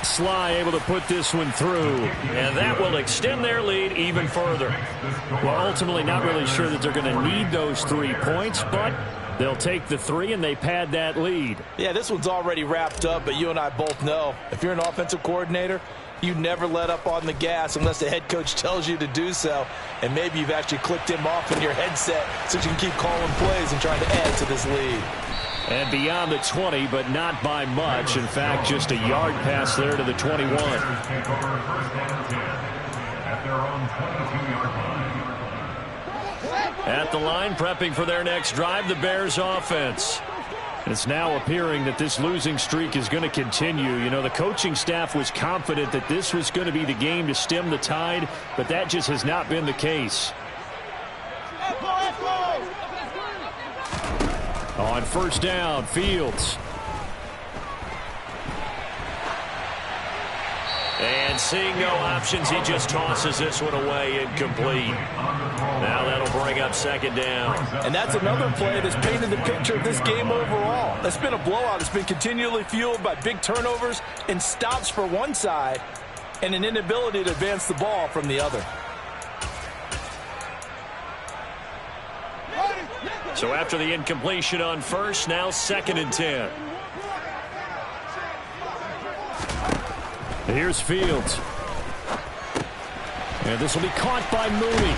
Sly able to put this one through, and that will extend their lead even further. Well, ultimately not really sure that they're going to need those 3 points, but they'll take the 3 and they pad that lead. Yeah, this one's already wrapped up, but you and I both know if you're an offensive coordinator, you never let up on the gas unless the head coach tells you to do so. And maybe you've actually clicked him off in your headset so you can keep calling plays and trying to add to this lead. And beyond the 20, but not by much. In fact, just a yard pass there to the 21. At the line, prepping for their next drive, the Bears offense. It's now appearing that this losing streak is going to continue. You know, the coaching staff was confident that this was going to be the game to stem the tide, but that just has not been the case. On 1st down, Fields. And seeing no options, he just tosses this one away incomplete. Now that'll bring up 2nd down. And that's another play that's painted the picture of this game overall. It's been a blowout. It's been continually fueled by big turnovers and stops for one side and an inability to advance the ball from the other. So after the incompletion on 1st, now 2nd and 10. Here's Fields. And this will be caught by Mooney.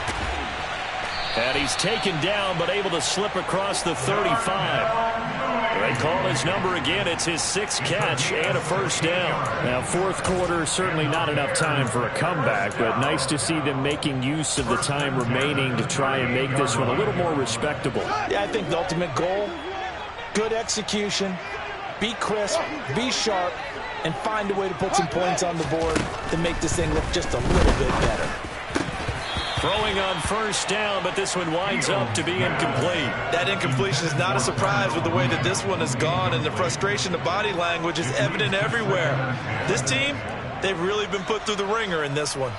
And he's taken down, but able to slip across the 35. They call his number again. It's his 6th catch and a 1st down. Now, 4th quarter, certainly not enough time for a comeback, but nice to see them making use of the time remaining to try and make this one a little more respectable. Yeah, I think the ultimate goal, good execution, be crisp, be sharp, and find a way to put some points on the board to make this thing look just a little bit better. Throwing on 1st down, but this one winds up to be incomplete. That incompletion is not a surprise with the way that this one has gone, and the frustration, the body language is evident everywhere. This team, they've really been put through the ringer in this one.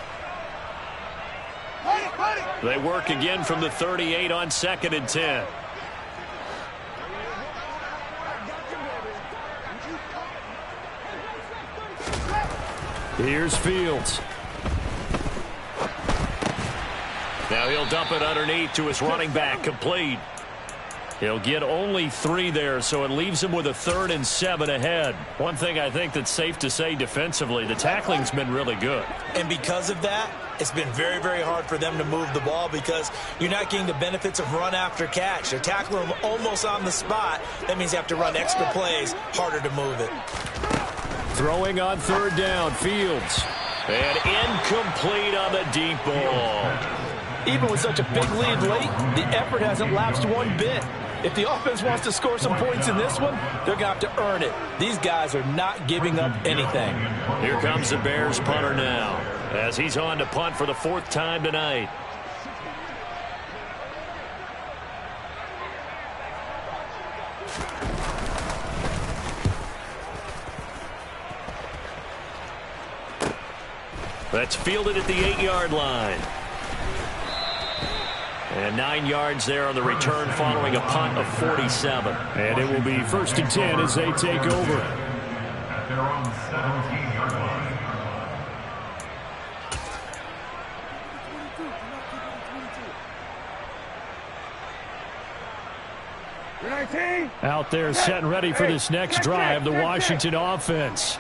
They work again from the 38 on 2nd and 10. Here's Fields. Now he'll dump it underneath to his running back, complete. He'll get only 3 there, so it leaves him with a 3rd and 7 ahead. One thing I think that's safe to say defensively, the tackling's been really good. And because of that, it's been very, very hard for them to move the ball because you're not getting the benefits of run after catch. They're tackling them almost on the spot. That means you have to run extra plays, harder to move it. Throwing on 3rd down, Fields. And incomplete on the deep ball. Even with such a big lead late, the effort hasn't lapsed one bit. If the offense wants to score some points in this one, they're going to have to earn it. These guys are not giving up anything. Here comes the Bears punter now, as he's on to punt for the 4th time tonight. That's fielded at the 8-yard line. And 9 yards there on the return following a punt of 47. And it will be 1st and 10 as they take over. At their own 17-yard line. Out there setting ready for this next drive, the Washington offense.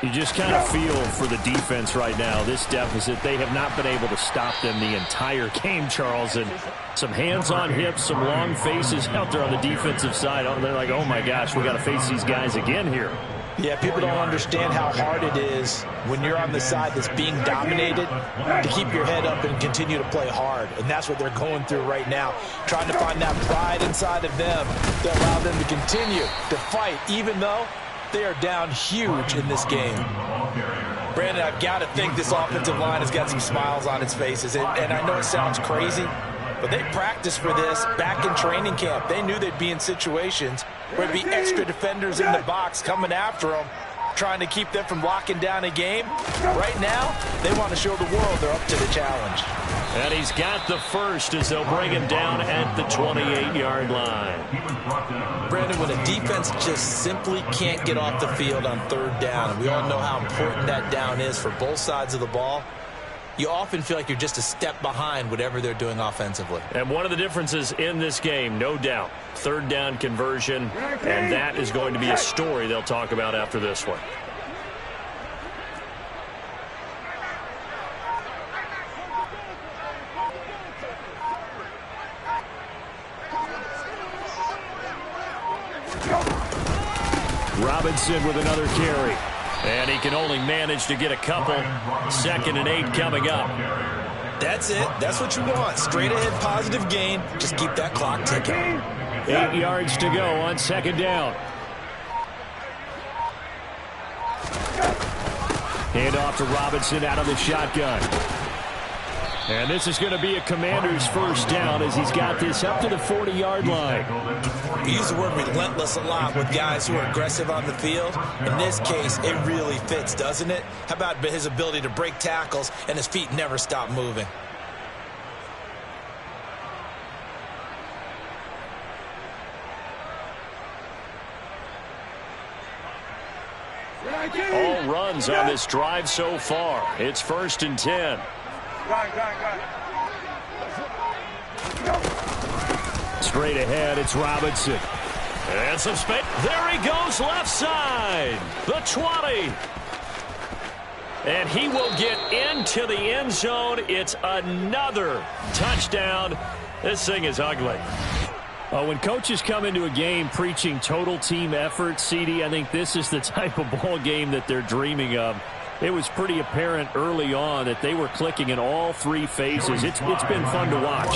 You just kind of feel for the defense right now. This deficit, they have not been able to stop them the entire game, Charles. And some hands on hips, some long faces out there on the defensive side. They're like, oh my gosh, we got to face these guys again here. Yeah, people don't understand how hard it is when you're on the side that's being dominated to keep your head up and continue to play hard. And that's what they're going through right now, trying to find that pride inside of them that allow them to continue to fight, even though they are down huge in this game. Brandon, I've got to think this offensive line has got some smiles on its faces. And I know it sounds crazy, but they practiced for this back in training camp. They knew they'd be in situations where there'd be extra defenders in the box coming after them, trying to keep them from locking down a game. Right now, they want to show the world they're up to the challenge. And he's got the first as they'll bring him down at the 28-yard line. Brandon, when a defense just simply can't get off the field on 3rd down, and we all know how important that down is for both sides of the ball, you often feel like you're just a step behind whatever they're doing offensively. And one of the differences in this game, no doubt, 3rd down conversion, and that is going to be a story they'll talk about after this one. Robinson with another carry. And he can only manage to get a couple. 2nd and 8 coming up. That's it. That's what you want. Straight ahead positive gain. Just keep that clock ticking. 8 yards to go on 2nd down. Hand off to Robinson out of the shotgun. And this is going to be a Commander's 1st down as he's got this up to the 40-yard line. We use the word relentless a lot with guys who are aggressive on the field. In this case, it really fits, doesn't it? How about his ability to break tackles and his feet never stop moving? All runs on this drive so far. It's 1st and 10. Straight ahead, it's Robinson. And some space. There he goes, left side. The 20. And he will get into the end zone. It's another touchdown. This thing is ugly. When coaches come into a game preaching total team effort, CD, I think this is the type of ball game that they're dreaming of. It was pretty apparent early on that they were clicking in all 3 phases. It's been fun to watch.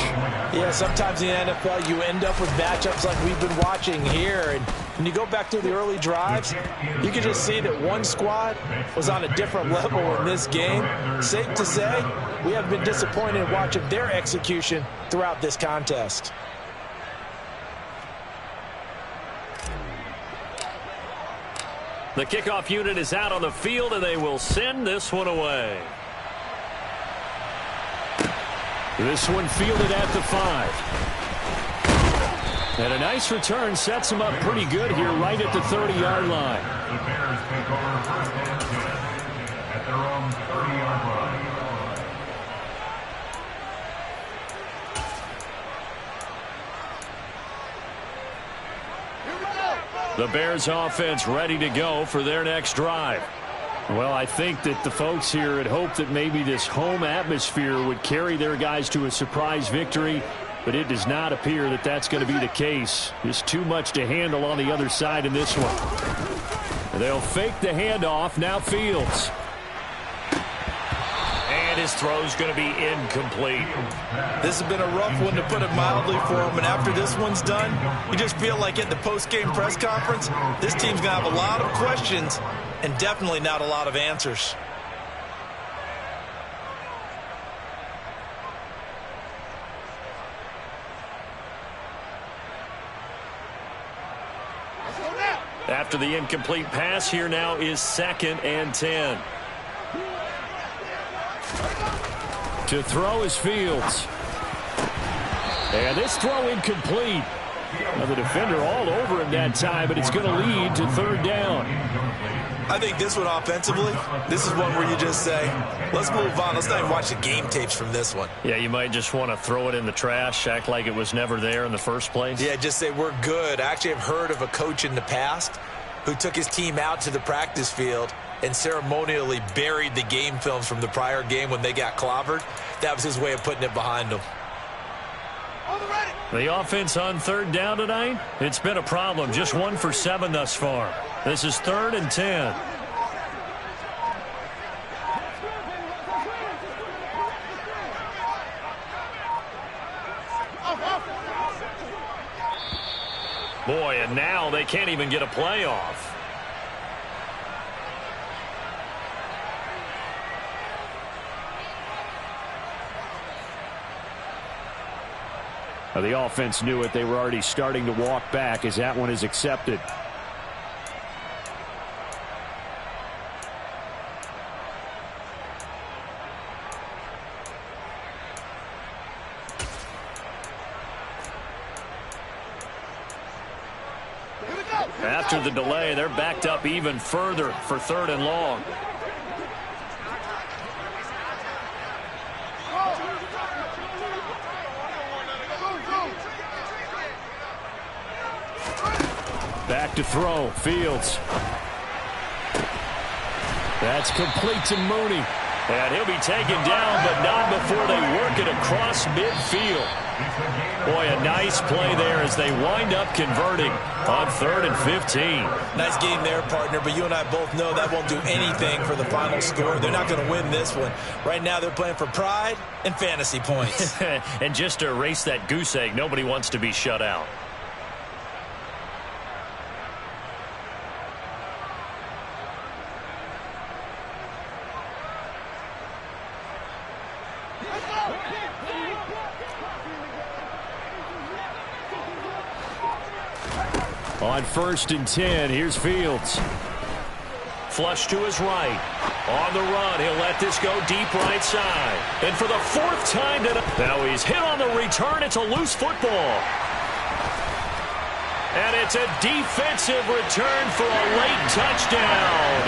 Yeah, sometimes in the NFL you end up with matchups like we've been watching here. And when you go back to the early drives, you can just see that one squad was on a different level in this game. Safe to say, we have been disappointed in watching their execution throughout this contest. The kickoff unit is out on the field, and they will send this one away. This one fielded at the 5. And a nice return sets him up pretty good here right at the 30-yard line. The Bears take over 1st and 10 at their own 30-yard line. The Bears offense ready to go for their next drive. Well, I think that the folks here had hoped that maybe this home atmosphere would carry their guys to a surprise victory, but it does not appear that that's going to be the case. Just too much to handle on the other side in this one. They'll fake the handoff. Now Fields. And his throw's going to be incomplete. This has been a rough one, to put it mildly, for him. And after this one's done, you just feel like at the post-game press conference, this team's going to have a lot of questions and definitely not a lot of answers. After the incomplete pass, here now is 2nd and 10. To throw is Fields. And this throw incomplete. Now the defender all over him that time, but it's going to lead to third down. I think this one offensively, this is one where you just say, let's move on. Let's not even watch the game tapes from this one. Yeah, you might just want to throw it in the trash, act like it was never there in the first place. Yeah, just say we're good. I actually have heard of a coach in the past who took his team out to the practice field and ceremonially buried the game films from the prior game when they got clobbered. That was his way of putting it behind them. The offense on third down tonight, it's been a problem. Just 1 for 7 thus far. This is 3rd and 10. Boy, and now they can't even get a play off. The offense knew it. They were already starting to walk back as that one is accepted. After the delay, they're backed up even further for 3rd and long. Back to throw. Fields. That's complete to Mooney. And he'll be taken down, but not before they work it across midfield. Boy, a nice play there as they wind up converting on 3rd and 15. Nice game there, partner, but you and I both know that won't do anything for the final score. They're not going to win this one. Right now they're playing for pride and fantasy points. And just to erase that goose egg, nobody wants to be shut out. On 1st and 10, here's Fields. Flush to his right. On the run, he'll let this go deep right side. And for the 4th time tonight, now he's hit on the return. It's a loose football. And it's a defensive return for a late touchdown.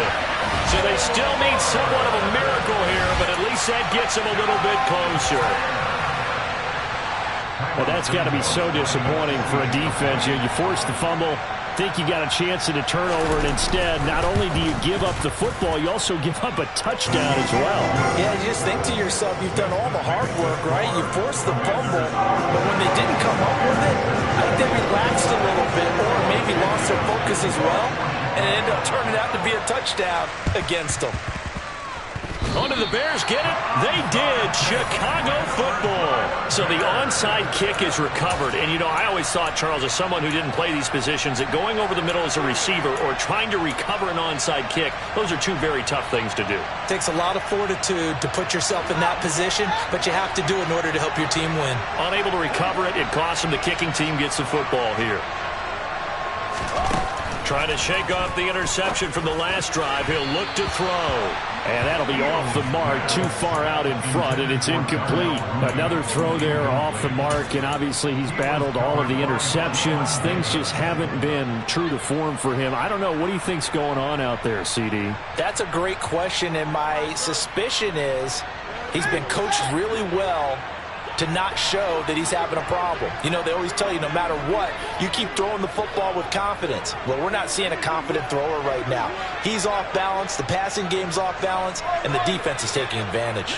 So they still need somewhat of a miracle here, but at least that gets them a little bit closer. Well, that's got to be so disappointing for a defense. You force the fumble, think you got a chance at a turnover, and instead, not only do you give up the football, you also give up a touchdown as well. Yeah, you just think to yourself, you've done all the hard work, right? You forced the fumble, but when they didn't come up with it, I think they relaxed a little bit or maybe lost their focus as well, and it ended up turning out to be a touchdown against them. Oh, did the Bears get it? They did. Chicago football. So the onside kick is recovered. And, you know, I always thought, Charles, as someone who didn't play these positions, that going over the middle as a receiver or trying to recover an onside kick, those are two very tough things to do. It takes a lot of fortitude to put yourself in that position, but you have to do it in order to help your team win. Unable to recover it, it costs them. The kicking team gets the football here. Trying to shake off the interception from the last drive. He'll look to throw. And that'll be off the mark, too far out in front, and it's incomplete. Another throw there off the mark, and obviously he's battled all of the interceptions. Things just haven't been true to form for him. I don't know. What do you think's going on out there, CD? That's a great question, and my suspicion is he's been coached really well to not show that he's having a problem. You know, they always tell you no matter what, you keep throwing the football with confidence. Well, we're not seeing a confident thrower right now. He's off balance, the passing game's off balance, and the defense is taking advantage.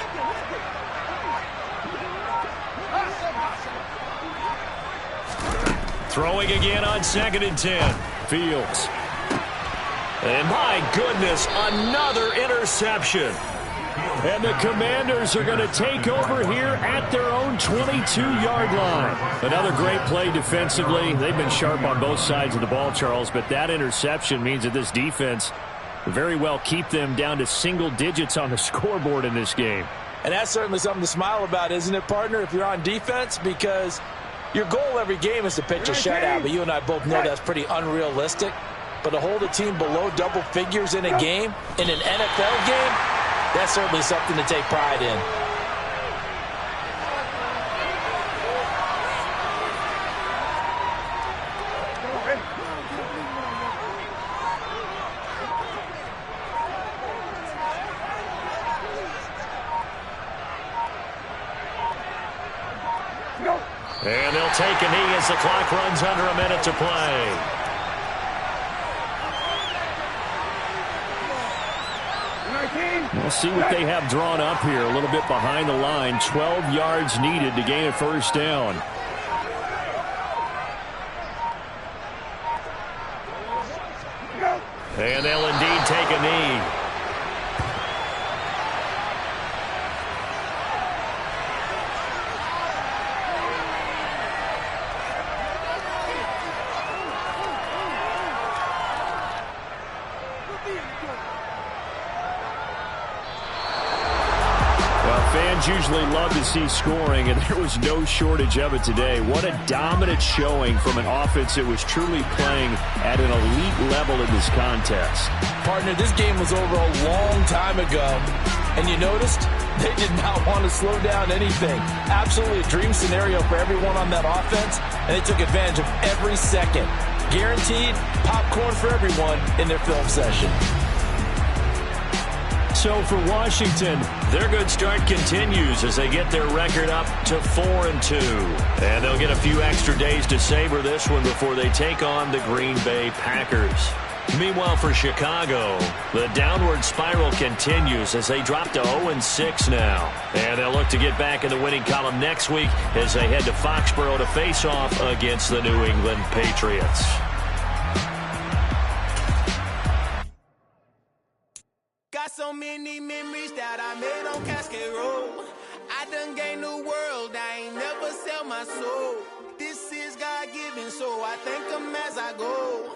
Throwing again on 2nd and 10. Fields. And my goodness, another interception. And the Commanders are going to take over here at their own 22-yard line. Another great play defensively. They've been sharp on both sides of the ball, Charles, but that interception means that this defense very well keep them down to single digits on the scoreboard in this game. And that's certainly something to smile about, isn't it, partner, if you're on defense? Because your goal every game is to pitch a shutout, but you and I both know that's pretty unrealistic. But to hold a team below double figures in a game, in an NFL game, that's certainly something to take pride in. And they'll take a knee as the clock runs under a minute to play. We'll see what they have drawn up here. A little bit behind the line. 12 yards needed to gain a first down. And they'll indeed take a knee. Fans usually love to see scoring, and there was no shortage of it today. What a dominant showing from an offense that was truly playing at an elite level in this contest. Partner, this game was over a long time ago, and you noticed they did not want to slow down anything. Absolutely a dream scenario for everyone on that offense, and they took advantage of every second. Guaranteed popcorn for everyone in their film session. So for Washington, their good start continues as they get their record up to 4-2. And they'll get a few extra days to savor this one before they take on the Green Bay Packers. Meanwhile, for Chicago, the downward spiral continues as they drop to 0-6 now. And they'll look to get back in the winning column next week as they head to Foxborough to face off against the New England Patriots. Got so many memories that I made on Cascade Road. I done gained the world, I ain't never sell my soul. This is God-given, so I thank him as I go.